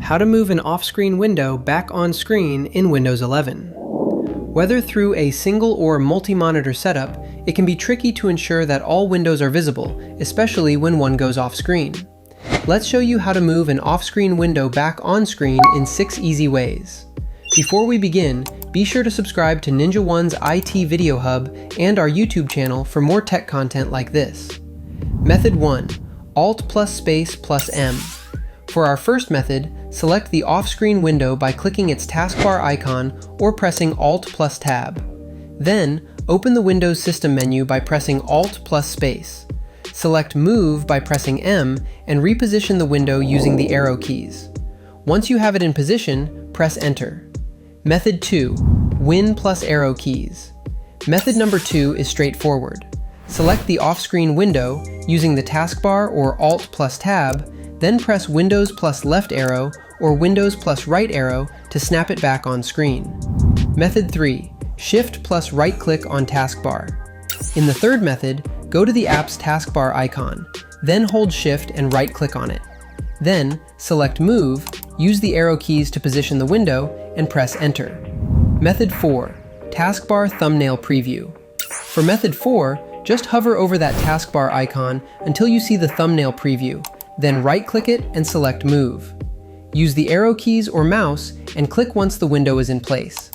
How to move an off-screen window back on screen in Windows 11. Whether through a single or multi-monitor setup, it can be tricky to ensure that all windows are visible, especially when one goes off-screen. Let's show you how to move an off-screen window back on screen in 6 easy ways. Before we begin, be sure to subscribe to Ninja One's IT Video Hub and our YouTube channel for more tech content like this. Method 1. Alt plus space plus M. For our first method, select the off-screen window by clicking its taskbar icon or pressing Alt plus Tab. Then, open the Windows System menu by pressing Alt plus space. Select Move by pressing M and reposition the window using the arrow keys. Once you have it in position, press Enter. Method 2. Win plus arrow keys. Method number 2 is straightforward. Select the off-screen window using the taskbar or Alt plus Tab, then press Windows plus left arrow or Windows plus right arrow to snap it back on screen. Method 3. Shift plus right-click on taskbar. In the third method, go to the app's taskbar icon, then hold Shift and right-click on it. Then, select Move, use the arrow keys to position the window, and press Enter. Method 4. Taskbar thumbnail preview. For Method 4, just hover over that taskbar icon until you see the thumbnail preview, then right-click it and select Move. Use the arrow keys or mouse and click once the window is in place.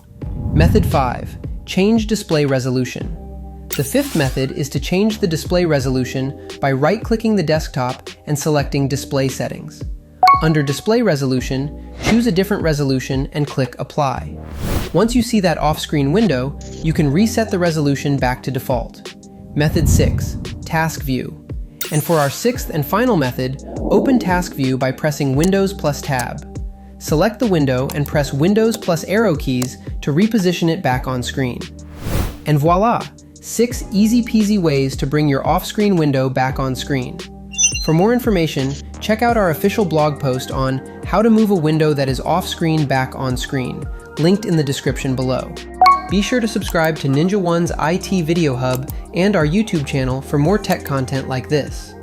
Method 5. Change display resolution. The fifth method is to change the display resolution by right-clicking the desktop and selecting Display Settings. Under Display Resolution, choose a different resolution and click Apply. Once you see that off-screen window, you can reset the resolution back to default. Method 6. Task View. And for our sixth and final method, open Task View by pressing Windows plus Tab. Select the window and press Windows plus arrow keys to reposition it back on screen. And voila! 6 easy-peasy ways to bring your off-screen window back on screen. For more information, check out our official blog post on how to move a window that is off-screen back on screen, linked in the description below. Be sure to subscribe to Ninja One's IT Video Hub and our YouTube channel for more tech content like this.